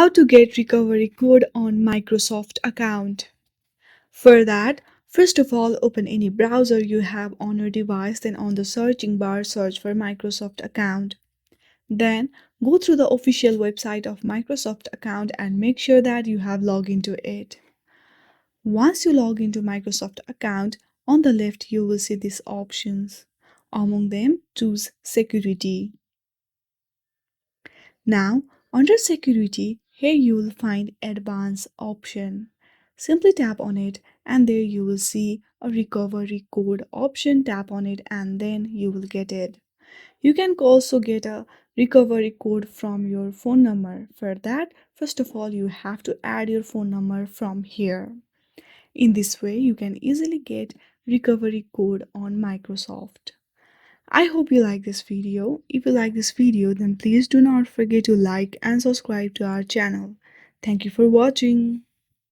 How to get recovery code on Microsoft account. For that, first of all, open any browser you have on your device, then on the searching bar, search for Microsoft account. Then go through the official website of Microsoft account and make sure that you have logged into it. Once you log into Microsoft account, on the left you will see these options. Among them, choose security. Now, under security, here you will find advanced option. Simply tap on it and there you will see a recovery code option. Tap on it and then you will get it. You can also get a recovery code from your phone number. For that, first of all, you have to add your phone number from here. In this way, you can easily get recovery code on Microsoft. I hope you like this video. If you like this video, then please do not forget to like and subscribe to our channel. Thank you for watching.